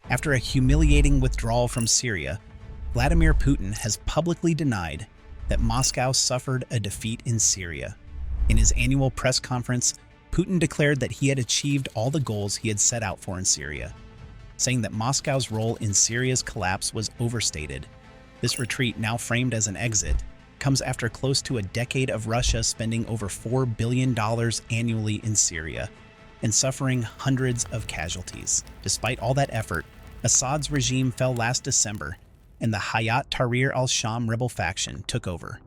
After a humiliating withdrawal from Syria, Vladimir Putin has publicly denied that Moscow suffered a defeat in Syria. In his annual press conference, Putin declared that he had achieved all the goals he had set out for in Syria, saying that Moscow's role in Syria's collapse was overstated. This retreat, now framed as an exit, comes after close to a decade of Russia spending over $4 billion annually in Syria and suffering hundreds of casualties. Despite all that effort, Assad's regime fell last December, and the Hayat Tahrir al-Sham rebel faction took over,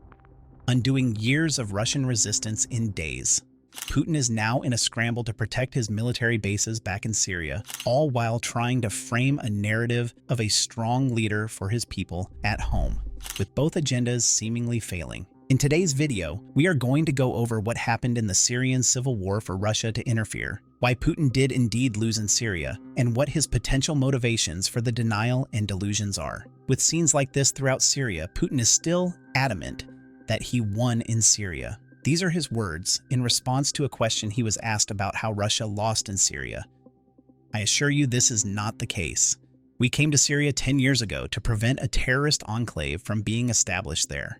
undoing years of Russian resistance in days. Putin is now in a scramble to protect his military bases back in Syria, all while trying to frame a narrative of a strong leader for his people at home, with both agendas seemingly failing. In today's video, we are going to go over what happened in the Syrian civil war for Russia to interfere, why Putin did indeed lose in Syria, and what his potential motivations for the denial and delusions are. With scenes like this throughout Syria, Putin is still adamant that he won in Syria. These are his words in response to a question he was asked about how Russia lost in Syria. I assure you this is not the case. We came to Syria 10 years ago to prevent a terrorist enclave from being established there.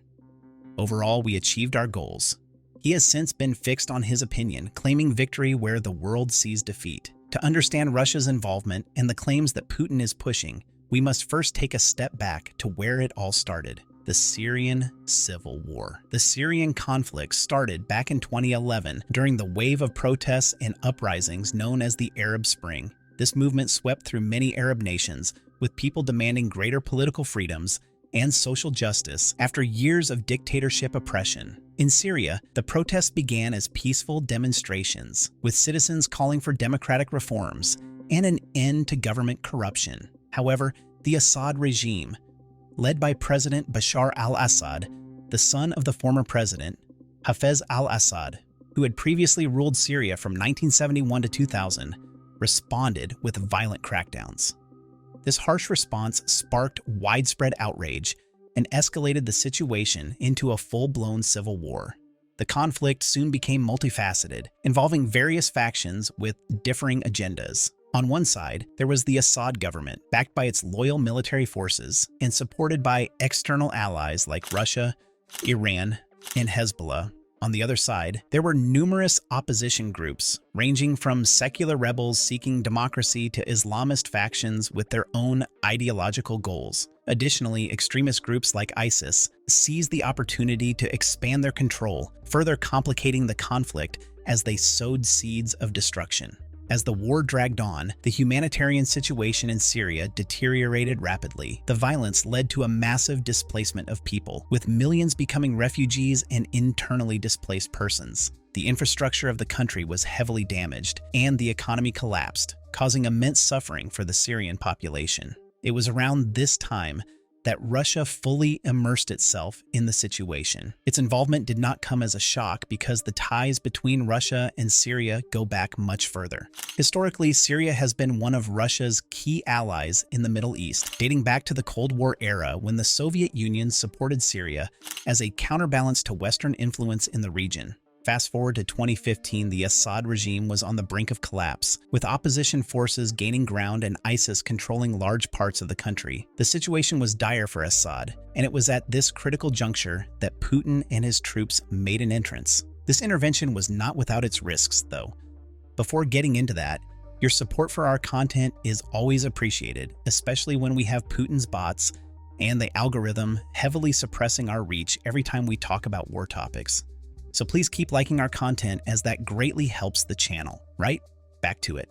Overall, we achieved our goals. He has since been fixed on his opinion, claiming victory where the world sees defeat. To understand Russia's involvement and the claims that Putin is pushing, we must first take a step back to where it all started. The Syrian Civil War. The Syrian conflict started back in 2011 during the wave of protests and uprisings known as the Arab Spring. This movement swept through many Arab nations, with people demanding greater political freedoms and social justice after years of dictatorship oppression. In Syria, the protests began as peaceful demonstrations, with citizens calling for democratic reforms and an end to government corruption. However, the Assad regime, led by President Bashar al-Assad, the son of the former president, Hafez al-Assad, who had previously ruled Syria from 1971 to 2000, responded with violent crackdowns. This harsh response sparked widespread outrage and escalated the situation into a full-blown civil war. The conflict soon became multifaceted, involving various factions with differing agendas. On one side, there was the Assad government, backed by its loyal military forces and supported by external allies like Russia, Iran, and Hezbollah. On the other side, there were numerous opposition groups, ranging from secular rebels seeking democracy to Islamist factions with their own ideological goals. Additionally, extremist groups like ISIS seized the opportunity to expand their control, further complicating the conflict as they sowed seeds of destruction. As the war dragged on, the humanitarian situation in Syria deteriorated rapidly. The violence led to a massive displacement of people, with millions becoming refugees and internally displaced persons. The infrastructure of the country was heavily damaged, and the economy collapsed, causing immense suffering for the Syrian population. It was around this time that Russia fully immersed itself in the situation. Its involvement did not come as a shock because the ties between Russia and Syria go back much further. Historically, Syria has been one of Russia's key allies in the Middle East, dating back to the Cold War era when the Soviet Union supported Syria as a counterbalance to Western influence in the region. Fast forward to 2015, the Assad regime was on the brink of collapse, with opposition forces gaining ground and ISIS controlling large parts of the country. The situation was dire for Assad, and it was at this critical juncture that Putin and his troops made an entrance. This intervention was not without its risks, though. Before getting into that, your support for our content is always appreciated, especially when we have Putin's bots and the algorithm heavily suppressing our reach every time we talk about war topics. So please keep liking our content as that greatly helps the channel, right? Back to it.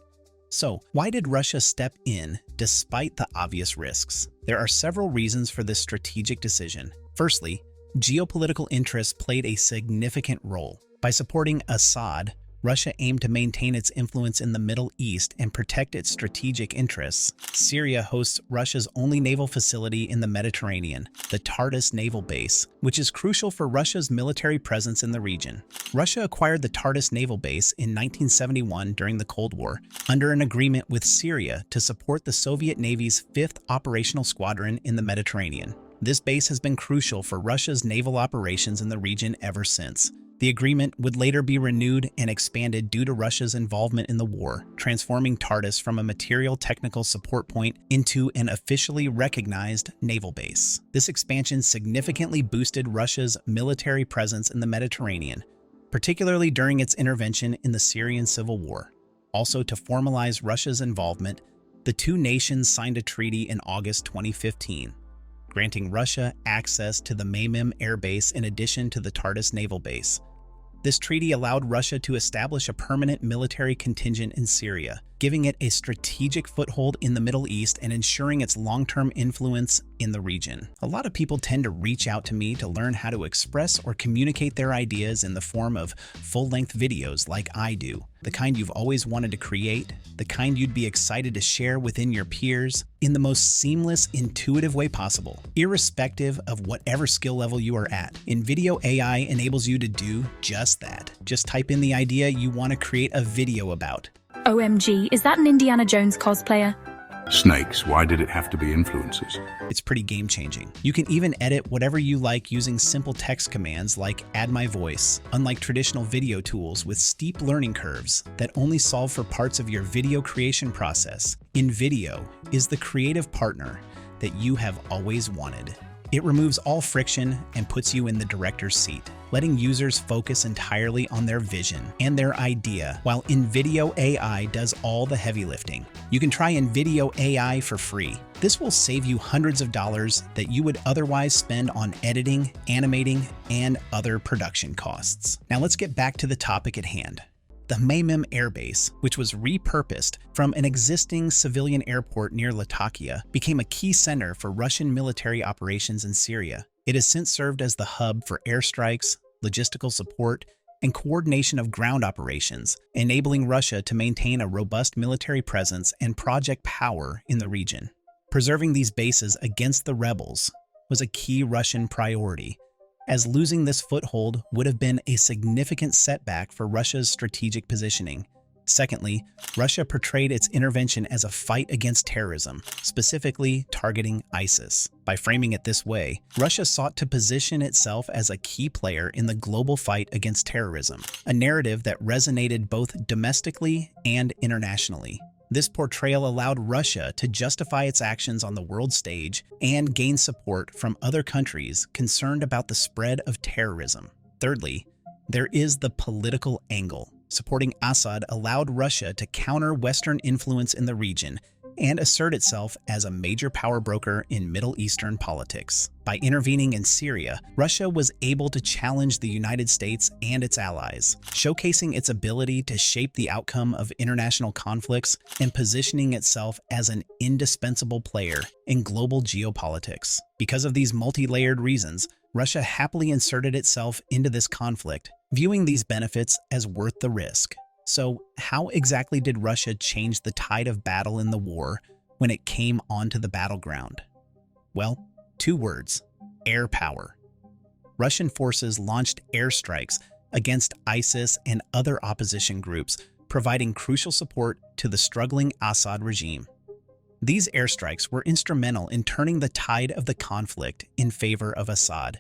So, why did Russia step in despite the obvious risks? There are several reasons for this strategic decision. Firstly, geopolitical interests played a significant role. By supporting Assad, Russia aimed to maintain its influence in the Middle East and protect its strategic interests. Syria hosts Russia's only naval facility in the Mediterranean, the Tartus Naval Base, which is crucial for Russia's military presence in the region. Russia acquired the Tartus Naval Base in 1971 during the Cold War, under an agreement with Syria to support the Soviet Navy's 5th Operational Squadron in the Mediterranean. This base has been crucial for Russia's naval operations in the region ever since. The agreement would later be renewed and expanded due to Russia's involvement in the war, transforming Tartus from a material technical support point into an officially recognized naval base. This expansion significantly boosted Russia's military presence in the Mediterranean, particularly during its intervention in the Syrian civil war. Also, to formalize Russia's involvement, the two nations signed a treaty in August 2015, granting Russia access to the Maymim air base in addition to the Tartus naval base. This treaty allowed Russia to establish a permanent military contingent in Syria, giving it a strategic foothold in the Middle East and ensuring its long-term influence in the region. A lot of people tend to reach out to me to learn how to express or communicate their ideas in the form of full-length videos like I do, the kind you've always wanted to create, the kind you'd be excited to share within your peers in the most seamless, intuitive way possible, irrespective of whatever skill level you are at. InVideo AI enables you to do just that. Just type in the idea you want to create a video about. OMG, is that an Indiana Jones cosplayer? Snakes, why did it have to be influences? It's pretty game-changing. You can even edit whatever you like using simple text commands like add my voice, unlike traditional video tools with steep learning curves that only solve for parts of your video creation process. InVideo is the creative partner that you have always wanted. It removes all friction and puts you in the director's seat, letting users focus entirely on their vision and their idea, while InVideo AI does all the heavy lifting. You can try InVideo AI for free. This will save you hundreds of dollars that you would otherwise spend on editing, animating, and other production costs. Now let's get back to the topic at hand. The Maymim Air Base, which was repurposed from an existing civilian airport near Latakia, became a key center for Russian military operations in Syria. It has since served as the hub for airstrikes, logistical support, and coordination of ground operations, enabling Russia to maintain a robust military presence and project power in the region. Preserving these bases against the rebels was a key Russian priority, as losing this foothold would have been a significant setback for Russia's strategic positioning. Secondly, Russia portrayed its intervention as a fight against terrorism, specifically targeting ISIS. By framing it this way, Russia sought to position itself as a key player in the global fight against terrorism, a narrative that resonated both domestically and internationally. This portrayal allowed Russia to justify its actions on the world stage and gain support from other countries concerned about the spread of terrorism. Thirdly, there is the political angle. Supporting Assad allowed Russia to counter Western influence in the region and assert itself as a major power broker in Middle Eastern politics. By intervening in Syria, Russia was able to challenge the United States and its allies, showcasing its ability to shape the outcome of international conflicts and positioning itself as an indispensable player in global geopolitics. Because of these multi-layered reasons, Russia happily inserted itself into this conflict, viewing these benefits as worth the risk. So, how exactly did Russia change the tide of battle in the war when it came onto the battleground? Well, two words: air power. Russian forces launched airstrikes against ISIS and other opposition groups, providing crucial support to the struggling Assad regime. These airstrikes were instrumental in turning the tide of the conflict in favor of Assad.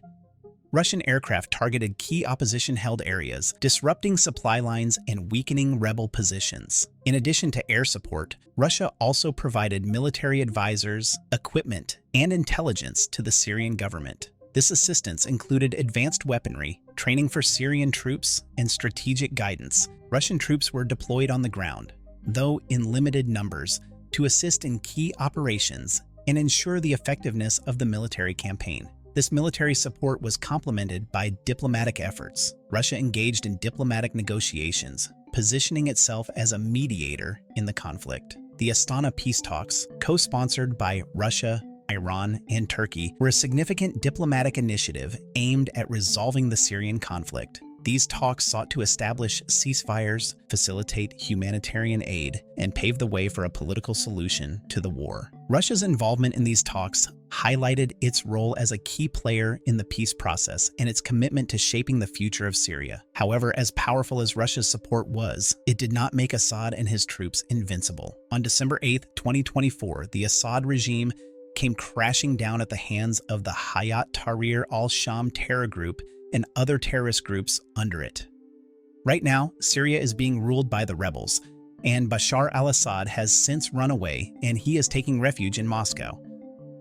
Russian aircraft targeted key opposition-held areas, disrupting supply lines and weakening rebel positions. In addition to air support, Russia also provided military advisors, equipment, and intelligence to the Syrian government. This assistance included advanced weaponry, training for Syrian troops, and strategic guidance. Russian troops were deployed on the ground, though in limited numbers, to assist in key operations and ensure the effectiveness of the military campaign. This military support was complemented by diplomatic efforts. Russia engaged in diplomatic negotiations, positioning itself as a mediator in the conflict. The Astana peace talks, co-sponsored by Russia, Iran, and Turkey, were a significant diplomatic initiative aimed at resolving the Syrian conflict. These talks sought to establish ceasefires, facilitate humanitarian aid, and pave the way for a political solution to the war. Russia's involvement in these talks highlighted its role as a key player in the peace process and its commitment to shaping the future of Syria. However, as powerful as Russia's support was, it did not make Assad and his troops invincible. On December 8, 2024, the Assad regime came crashing down at the hands of the Hayat Tahrir al-Sham terror group and other terrorist groups under it. Right now, Syria is being ruled by the rebels, and Bashar al-Assad has since run away and he is taking refuge in Moscow.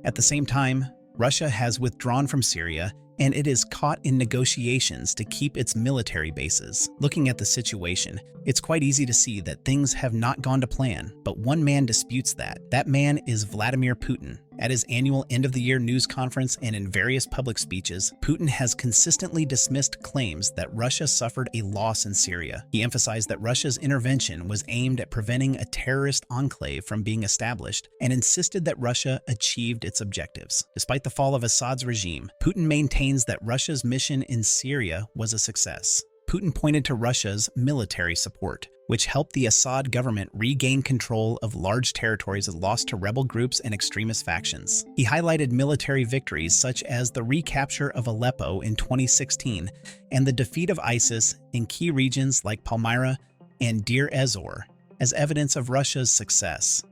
At the same time, Russia has withdrawn from Syria and it is caught in negotiations to keep its military bases. Looking at the situation, it's quite easy to see that things have not gone to plan, but one man disputes that. That man is Vladimir Putin. At his annual end-of-the-year news conference and in various public speeches, Putin has consistently dismissed claims that Russia suffered a loss in Syria. He emphasized that Russia's intervention was aimed at preventing a terrorist enclave from being established and insisted that Russia achieved its objectives. Despite the fall of Assad's regime, Putin maintains that Russia's mission in Syria was a success. Putin pointed to Russia's military support, which helped the Assad government regain control of large territories lost to rebel groups and extremist factions. He highlighted military victories such as the recapture of Aleppo in 2016 and the defeat of ISIS in key regions like Palmyra and Deir ez-Zor as evidence of Russia's success.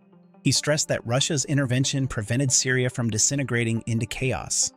He stressed that Russia's intervention prevented Syria from disintegrating into chaos,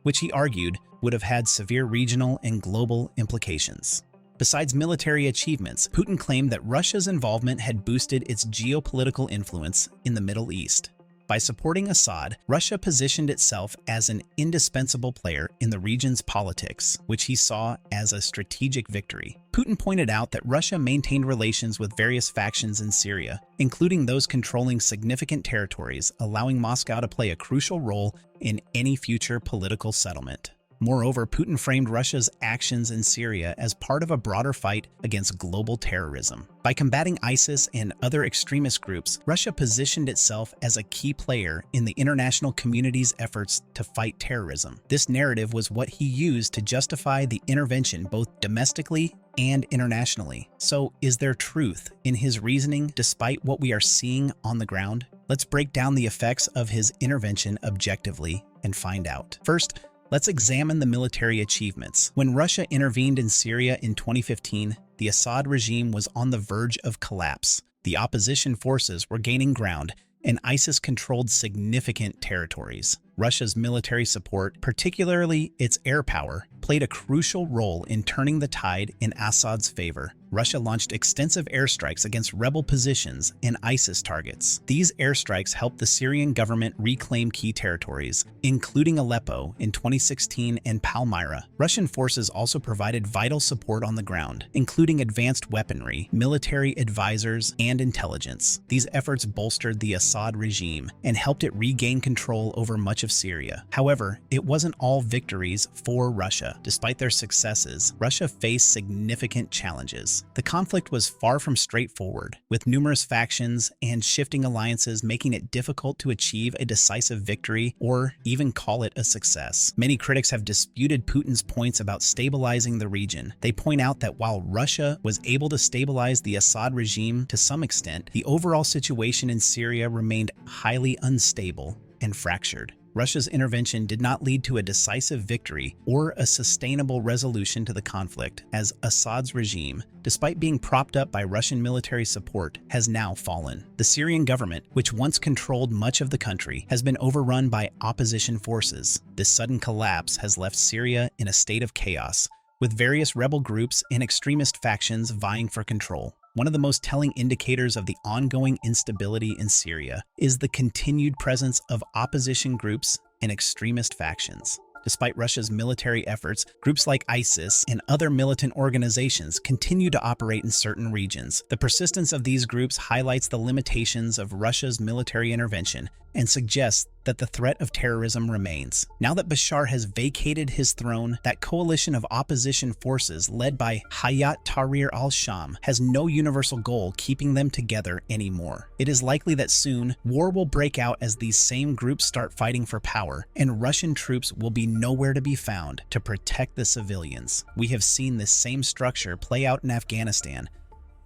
which he argued would have had severe regional and global implications. Besides military achievements, Putin claimed that Russia's involvement had boosted its geopolitical influence in the Middle East. By supporting Assad, Russia positioned itself as an indispensable player in the region's politics, which he saw as a strategic victory. Putin pointed out that Russia maintained relations with various factions in Syria, including those controlling significant territories, allowing Moscow to play a crucial role in any future political settlement. Moreover, Putin framed Russia's actions in Syria as part of a broader fight against global terrorism. By combating ISIS and other extremist groups, Russia positioned itself as a key player in the international community's efforts to fight terrorism. This narrative was what he used to justify the intervention both domestically and internationally. So, is there truth in his reasoning despite what we are seeing on the ground? Let's break down the effects of his intervention objectively and find out. First, let's examine the military achievements. When Russia intervened in Syria in 2015, the Assad regime was on the verge of collapse. The opposition forces were gaining ground, and ISIS controlled significant territories. Russia's military support, particularly its air power, played a crucial role in turning the tide in Assad's favor. Russia launched extensive airstrikes against rebel positions and ISIS targets. These airstrikes helped the Syrian government reclaim key territories, including Aleppo in 2016 and Palmyra. Russian forces also provided vital support on the ground, including advanced weaponry, military advisors, and intelligence. These efforts bolstered the Assad regime and helped it regain control over much of Syria. However, it wasn't all victories for Russia. Despite their successes, Russia faced significant challenges. The conflict was far from straightforward, with numerous factions and shifting alliances making it difficult to achieve a decisive victory or even call it a success. Many critics have disputed Putin's points about stabilizing the region. They point out that while Russia was able to stabilize the Assad regime to some extent, the overall situation in Syria remained highly unstable and fractured. Russia's intervention did not lead to a decisive victory or a sustainable resolution to the conflict, as Assad's regime, despite being propped up by Russian military support, has now fallen. The Syrian government, which once controlled much of the country, has been overrun by opposition forces. This sudden collapse has left Syria in a state of chaos, with various rebel groups and extremist factions vying for control. One of the most telling indicators of the ongoing instability in Syria is the continued presence of opposition groups and extremist factions. Despite Russia's military efforts, groups like ISIS and other militant organizations continue to operate in certain regions. The persistence of these groups highlights the limitations of Russia's military intervention and suggests that the threat of terrorism remains. Now that Bashar has vacated his throne, that coalition of opposition forces led by Hayat Tahrir al-Sham has no universal goal keeping them together anymore. It is likely that soon, war will break out as these same groups start fighting for power, and Russian troops will be nowhere to be found to protect the civilians. We have seen this same structure play out in Afghanistan,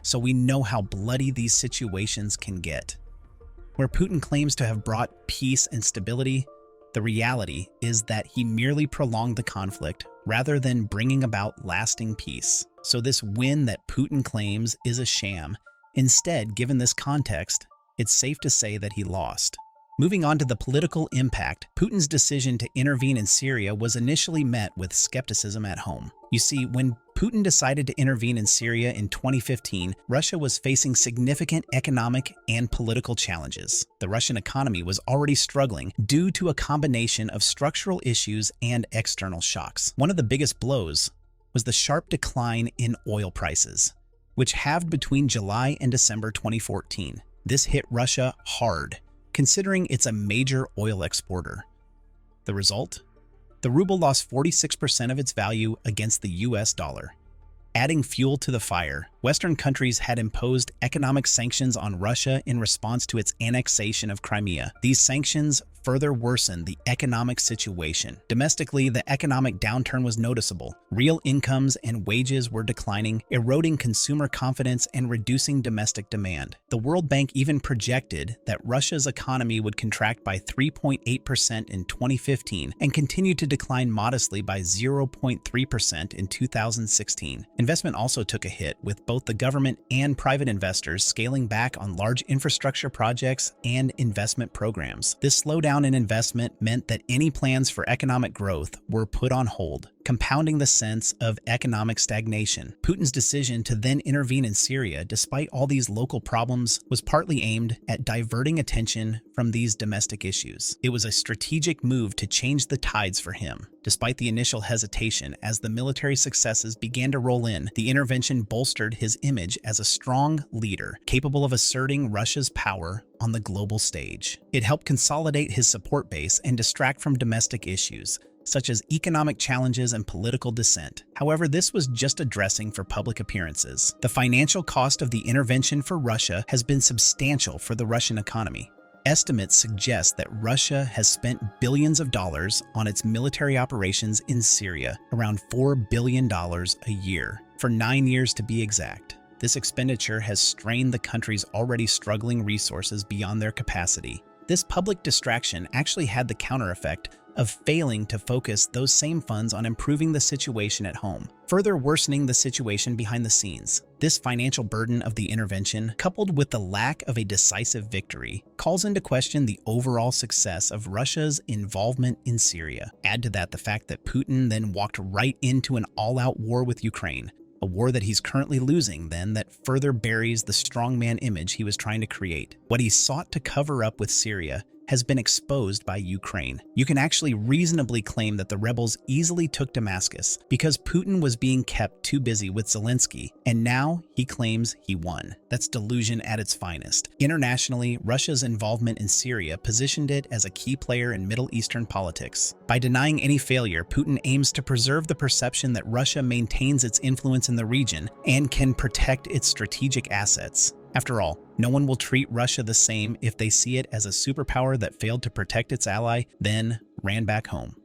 so we know how bloody these situations can get. Where Putin claims to have brought peace and stability, the reality is that he merely prolonged the conflict rather than bringing about lasting peace. So this win that Putin claims is a sham. Instead, given this context, it's safe to say that he lost. Moving on to the political impact, Putin's decision to intervene in Syria was initially met with skepticism at home. You see, when Putin decided to intervene in Syria in 2015, Russia was facing significant economic and political challenges. The Russian economy was already struggling due to a combination of structural issues and external shocks. One of the biggest blows was the sharp decline in oil prices, which halved between July and December 2014. This hit Russia hard, considering it's a major oil exporter. The result? The ruble lost 46% of its value against the US dollar. Adding fuel to the fire, Western countries had imposed economic sanctions on Russia in response to its annexation of Crimea. These sanctions further worsened the economic situation. Domestically, the economic downturn was noticeable. Real incomes and wages were declining, eroding consumer confidence and reducing domestic demand. The World Bank even projected that Russia's economy would contract by 3.8% in 2015 and continue to decline modestly by 0.3% in 2016. Investment also took a hit, with both the government and private investors scaling back on large infrastructure projects and investment programs. This slowdown in investment meant that any plans for economic growth were put on hold, compounding the sense of economic stagnation. Putin's decision to then intervene in Syria, despite all these local problems, was partly aimed at diverting attention from these domestic issues. It was a strategic move to change the tides for him. Despite the initial hesitation, as the military successes began to roll in, the intervention bolstered his image as a strong leader, capable of asserting Russia's power on the global stage. It helped consolidate his support base and distract from domestic issues, such as economic challenges and political dissent. However, this was just a dressing for public appearances. The financial cost of the intervention for Russia has been substantial for the Russian economy. Estimates suggest that Russia has spent billions of dollars on its military operations in Syria, around $4 billion a year, for 9 years to be exact. This expenditure has strained the country's already struggling resources beyond their capacity. This public distraction actually had the counter effect of failing to focus those same funds on improving the situation at home, further worsening the situation behind the scenes. This financial burden of the intervention, coupled with the lack of a decisive victory, calls into question the overall success of Russia's involvement in Syria. Add to that the fact that Putin then walked right into an all-out war with Ukraine, a war that he's currently losing, then, that further buries the strongman image he was trying to create. What he sought to cover up with Syria has been exposed by Ukraine. You can actually reasonably claim that the rebels easily took Damascus because Putin was being kept too busy with Zelensky, and now he claims he won. That's delusion at its finest. Internationally, Russia's involvement in Syria positioned it as a key player in Middle Eastern politics. By denying any failure, Putin aims to preserve the perception that Russia maintains its influence in the region and can protect its strategic assets. After all, no one will treat Russia the same if they see it as a superpower that failed to protect its ally, then ran back home.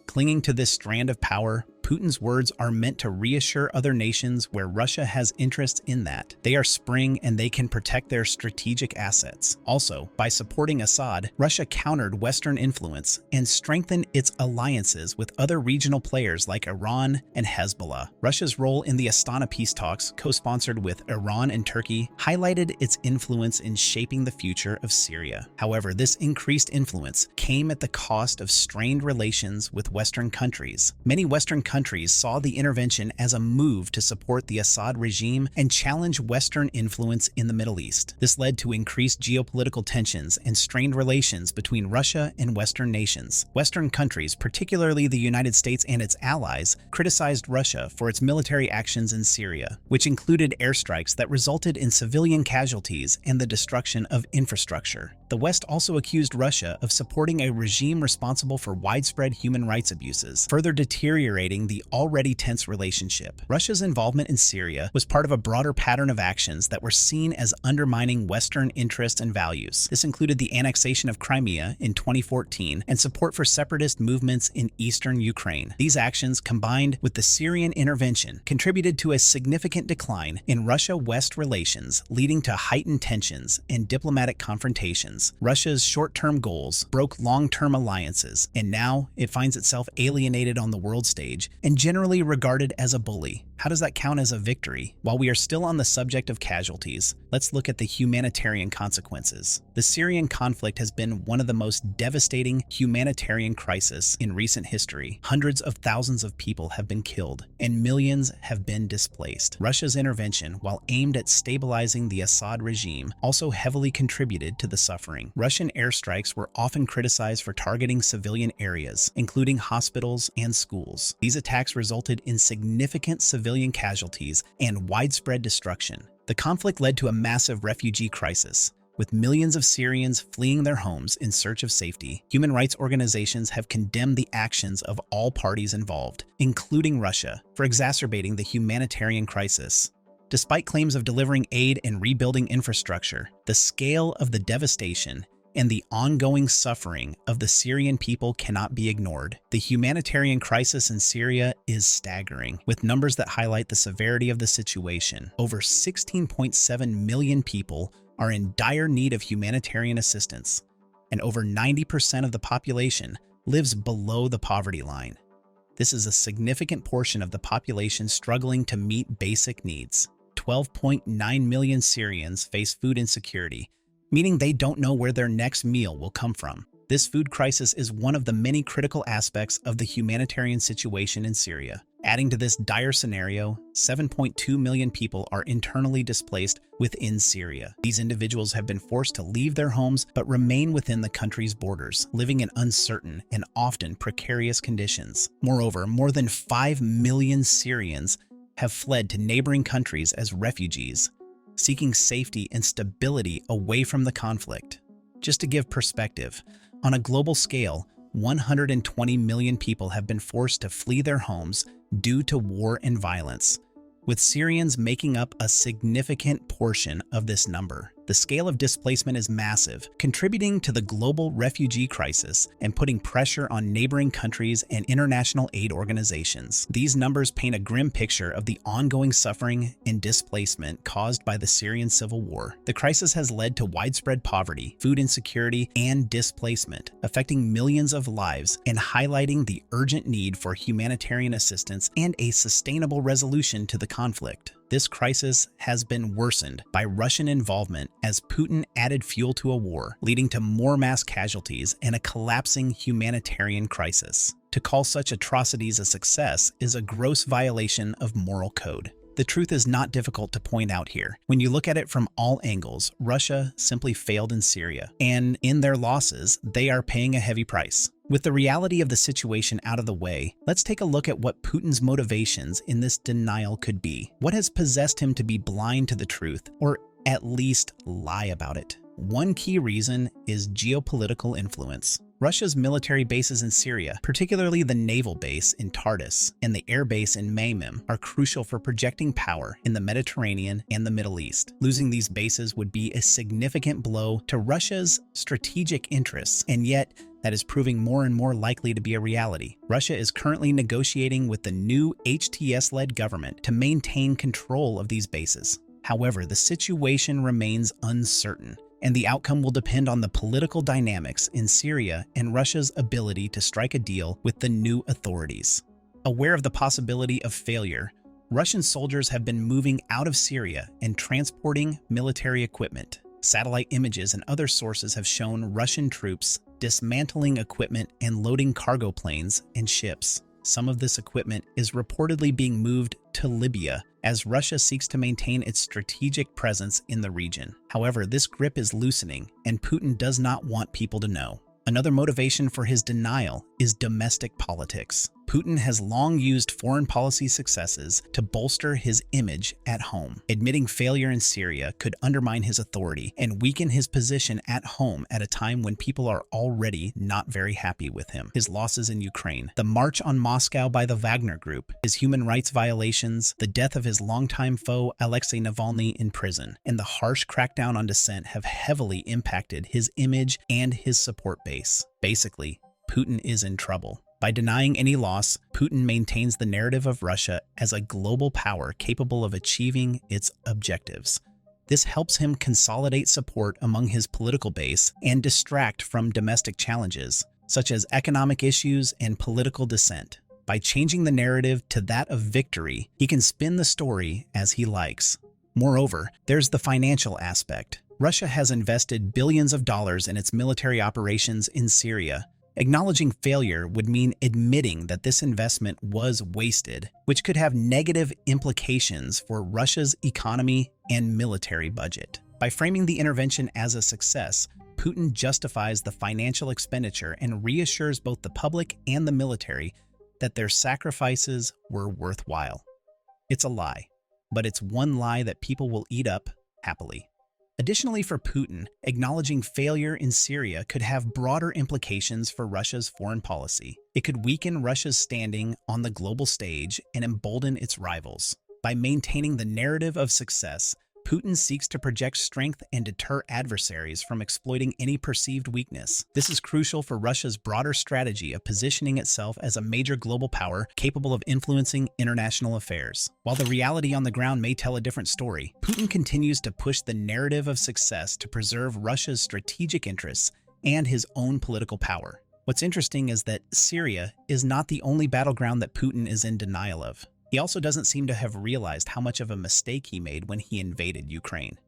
Clinging to this strand of power, Putin's words are meant to reassure other nations where Russia has interests in that they are spring and they can protect their strategic assets. Also, by supporting Assad, Russia countered Western influence and strengthened its alliances with other regional players like Iran and Hezbollah. Russia's role in the Astana peace talks, co-sponsored with Iran and Turkey, highlighted its influence in shaping the future of Syria. However, this increased influence came at the cost of strained relations with Western countries. Many Western countries saw the intervention as a move to support the Assad regime and challenge Western influence in the Middle East. This led to increased geopolitical tensions and strained relations between Russia and Western nations. Western countries, particularly the United States and its allies, criticized Russia for its military actions in Syria, which included airstrikes that resulted in civilian casualties and the destruction of infrastructure. The West also accused Russia of supporting a regime responsible for widespread human rights abuses, further deteriorating the already tense relationship. Russia's involvement in Syria was part of a broader pattern of actions that were seen as undermining Western interests and values. This included the annexation of Crimea in 2014 and support for separatist movements in eastern Ukraine. These actions, combined with the Syrian intervention, contributed to a significant decline in Russia-West relations, leading to heightened tensions and diplomatic confrontations. nations. Russia's short-term goals broke long-term alliances, and now it finds itself alienated on the world stage and generally regarded as a bully. How does that count as a victory? While we are still on the subject of casualties, let's look at the humanitarian consequences. The Syrian conflict has been one of the most devastating humanitarian crises in recent history. Hundreds of thousands of people have been killed, and millions have been displaced. Russia's intervention, while aimed at stabilizing the Assad regime, also heavily contributed to the suffering. Russian airstrikes were often criticized for targeting civilian areas, including hospitals and schools. These attacks resulted in significant civilian casualties and widespread destruction. The conflict led to a massive refugee crisis, with millions of Syrians fleeing their homes in search of safety. Human rights organizations have condemned the actions of all parties involved, including Russia, for exacerbating the humanitarian crisis. Despite claims of delivering aid and rebuilding infrastructure, the scale of the devastation and the ongoing suffering of the Syrian people cannot be ignored. The humanitarian crisis in Syria is staggering, with numbers that highlight the severity of the situation. Over 16.7 million people are in dire need of humanitarian assistance, and over 90% of the population lives below the poverty line. This is a significant portion of the population struggling to meet basic needs. 12.9 million Syrians face food insecurity, meaning they don't know where their next meal will come from. This food crisis is one of the many critical aspects of the humanitarian situation in Syria. Adding to this dire scenario, 7.2 million people are internally displaced within Syria. These individuals have been forced to leave their homes but remain within the country's borders, living in uncertain and often precarious conditions. Moreover, more than 5 million Syrians have fled to neighboring countries as refugees, seeking safety and stability away from the conflict. Just to give perspective, on a global scale, 120 million people have been forced to flee their homes due to war and violence, with Syrians making up a significant portion of this number. The scale of displacement is massive, contributing to the global refugee crisis and putting pressure on neighboring countries and international aid organizations. These numbers paint a grim picture of the ongoing suffering and displacement caused by the Syrian civil war. The crisis has led to widespread poverty, food insecurity, and displacement, affecting millions of lives and highlighting the urgent need for humanitarian assistance and a sustainable resolution to the conflict. This crisis has been worsened by Russian involvement as Putin added fuel to a war, leading to more mass casualties and a collapsing humanitarian crisis. To call such atrocities a success is a gross violation of moral code. The truth is not difficult to point out here. When you look at it from all angles, Russia simply failed in Syria, and in their losses, they are paying a heavy price. With the reality of the situation out of the way, let's take a look at what Putin's motivations in this denial could be. What has possessed him to be blind to the truth, or at least lie about it? One key reason is geopolitical influence. Russia's military bases in Syria, particularly the naval base in Tartus and the air base in Maymim, are crucial for projecting power in the Mediterranean and the Middle East. Losing these bases would be a significant blow to Russia's strategic interests, and yet that is proving more and more likely to be a reality. Russia is currently negotiating with the new HTS-led government to maintain control of these bases. However, the situation remains uncertain, and the outcome will depend on the political dynamics in Syria and Russia's ability to strike a deal with the new authorities. Aware of the possibility of failure, Russian soldiers have been moving out of Syria and transporting military equipment. Satellite images and other sources have shown Russian troops dismantling equipment and loading cargo planes and ships. Some of this equipment is reportedly being moved to Libya as Russia seeks to maintain its strategic presence in the region. However, this grip is loosening, and Putin does not want people to know. Another motivation for his denial is domestic politics. Putin has long used foreign policy successes to bolster his image at home. Admitting failure in Syria could undermine his authority and weaken his position at home at a time when people are already not very happy with him. His losses in Ukraine, the march on Moscow by the Wagner Group, his human rights violations, the death of his longtime foe Alexei Navalny in prison, and the harsh crackdown on dissent have heavily impacted his image and his support base. Basically, Putin is in trouble. By denying any loss, Putin maintains the narrative of Russia as a global power capable of achieving its objectives. This helps him consolidate support among his political base and distract from domestic challenges, such as economic issues and political dissent. By changing the narrative to that of victory, he can spin the story as he likes. Moreover, there's the financial aspect. Russia has invested billions of dollars in its military operations in Syria. Acknowledging failure would mean admitting that this investment was wasted, which could have negative implications for Russia's economy and military budget. By framing the intervention as a success, Putin justifies the financial expenditure and reassures both the public and the military that their sacrifices were worthwhile. It's a lie, but it's one lie that people will eat up happily. Additionally, for Putin, acknowledging failure in Syria could have broader implications for Russia's foreign policy. It could weaken Russia's standing on the global stage and embolden its rivals. By maintaining the narrative of success, Putin seeks to project strength and deter adversaries from exploiting any perceived weakness. This is crucial for Russia's broader strategy of positioning itself as a major global power capable of influencing international affairs. While the reality on the ground may tell a different story, Putin continues to push the narrative of success to preserve Russia's strategic interests and his own political power. What's interesting is that Syria is not the only battleground that Putin is in denial of. He also doesn't seem to have realized how much of a mistake he made when he invaded Ukraine.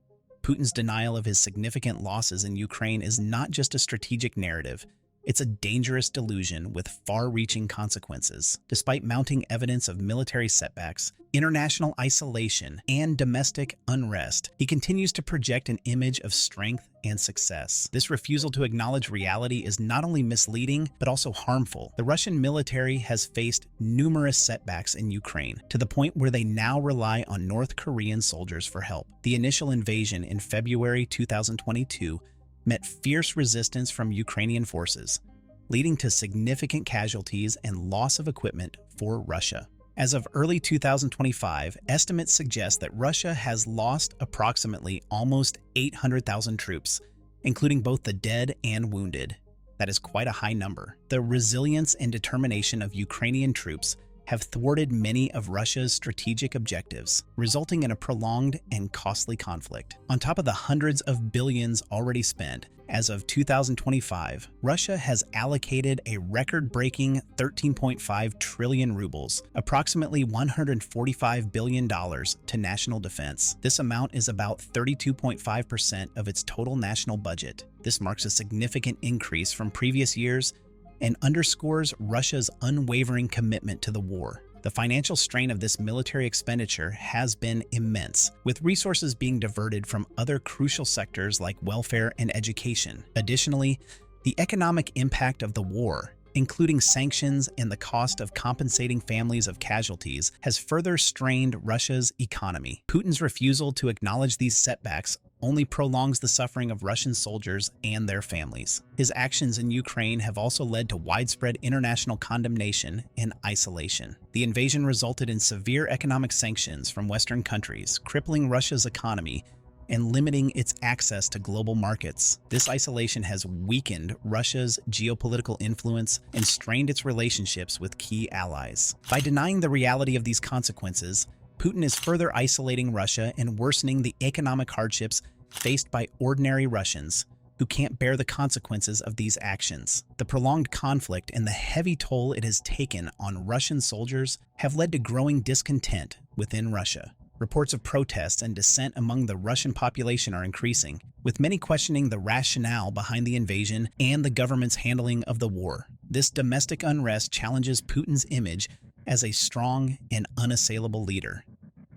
Putin's denial of his significant losses in Ukraine is not just a strategic narrative, it's a dangerous delusion with far-reaching consequences. Despite mounting evidence of military setbacks, international isolation, and domestic unrest, he continues to project an image of strength and success. This refusal to acknowledge reality is not only misleading, but also harmful. The Russian military has faced numerous setbacks in Ukraine, to the point where they now rely on North Korean soldiers for help. The initial invasion in February 2022 met fierce resistance from Ukrainian forces, leading to significant casualties and loss of equipment for Russia. As of early 2025, estimates suggest that Russia has lost approximately almost 800,000 troops, including both the dead and wounded. That is quite a high number. The resilience and determination of Ukrainian troops have thwarted many of Russia's strategic objectives, resulting in a prolonged and costly conflict. On top of the hundreds of billions already spent, as of 2025, Russia has allocated a record-breaking 13.5 trillion rubles, approximately $145 billion, to national defense. This amount is about 32.5% of its total national budget. This marks a significant increase from previous years and underscores Russia's unwavering commitment to the war. The financial strain of this military expenditure has been immense, with resources being diverted from other crucial sectors like welfare and education. Additionally, the economic impact of the war, including sanctions and the cost of compensating families of casualties, has further strained Russia's economy. Putin's refusal to acknowledge these setbacks only prolongs the suffering of Russian soldiers and their families. His actions in Ukraine have also led to widespread international condemnation and isolation. The invasion resulted in severe economic sanctions from Western countries, crippling Russia's economy and limiting its access to global markets. This isolation has weakened Russia's geopolitical influence and strained its relationships with key allies. By denying the reality of these consequences, Putin is further isolating Russia and worsening the economic hardships faced by ordinary Russians who can't bear the consequences of these actions. The prolonged conflict and the heavy toll it has taken on Russian soldiers have led to growing discontent within Russia. Reports of protests and dissent among the Russian population are increasing, with many questioning the rationale behind the invasion and the government's handling of the war. This domestic unrest challenges Putin's image as a strong and unassailable leader.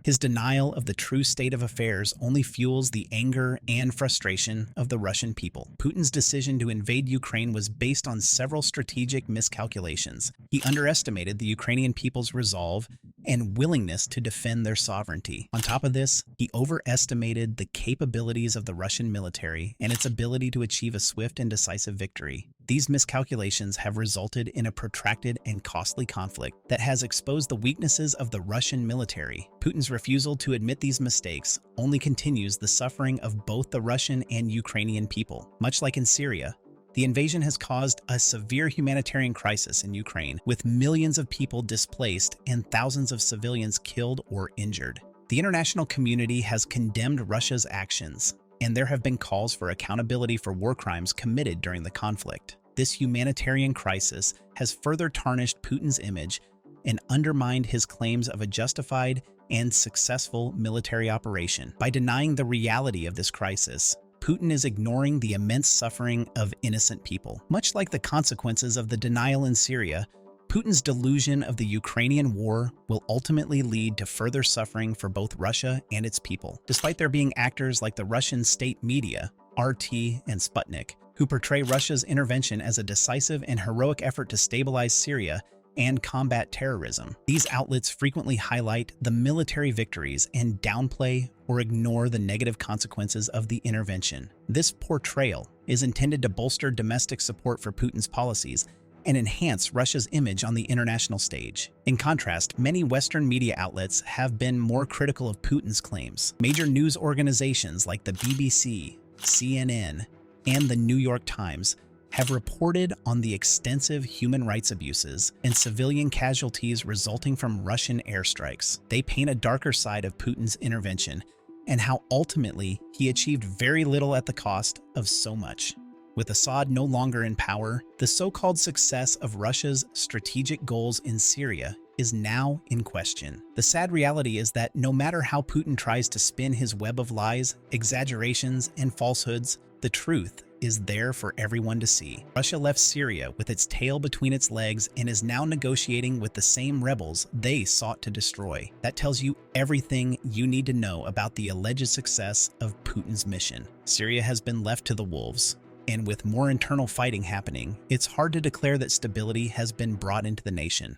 His denial of the true state of affairs only fuels the anger and frustration of the Russian people. Putin's decision to invade Ukraine was based on several strategic miscalculations. He underestimated the Ukrainian people's resolve and willingness to defend their sovereignty. On top of this, he overestimated the capabilities of the Russian military and its ability to achieve a swift and decisive victory. These miscalculations have resulted in a protracted and costly conflict that has exposed the weaknesses of the Russian military. Putin's refusal to admit these mistakes only continues the suffering of both the Russian and Ukrainian people. Much like in Syria, the invasion has caused a severe humanitarian crisis in Ukraine, with millions of people displaced and thousands of civilians killed or injured. The international community has condemned Russia's actions, and there have been calls for accountability for war crimes committed during the conflict. This humanitarian crisis has further tarnished Putin's image and undermined his claims of a justified and successful military operation. By denying the reality of this crisis, Putin is ignoring the immense suffering of innocent people. Much like the consequences of the denial in Syria, Putin's delusion of the Ukrainian war will ultimately lead to further suffering for both Russia and its people. Despite there being actors like the Russian state media, RT and Sputnik, who portray Russia's intervention as a decisive and heroic effort to stabilize Syria and combat terrorism, these outlets frequently highlight the military victories and downplay or ignore the negative consequences of the intervention. This portrayal is intended to bolster domestic support for Putin's policies and enhance Russia's image on the international stage. In contrast, many Western media outlets have been more critical of Putin's claims. Major news organizations like the BBC, CNN, and the New York Times have reported on the extensive human rights abuses and civilian casualties resulting from Russian airstrikes. They paint a darker side of Putin's intervention and how ultimately he achieved very little at the cost of so much. With Assad no longer in power, the so-called success of Russia's strategic goals in Syria is now in question. The sad reality is that no matter how Putin tries to spin his web of lies, exaggerations, and falsehoods, the truth is there for everyone to see. Russia left Syria with its tail between its legs and is now negotiating with the same rebels they sought to destroy. That tells you everything you need to know about the alleged success of Putin's mission. Syria has been left to the wolves, and with more internal fighting happening, it's hard to declare that stability has been brought into the nation.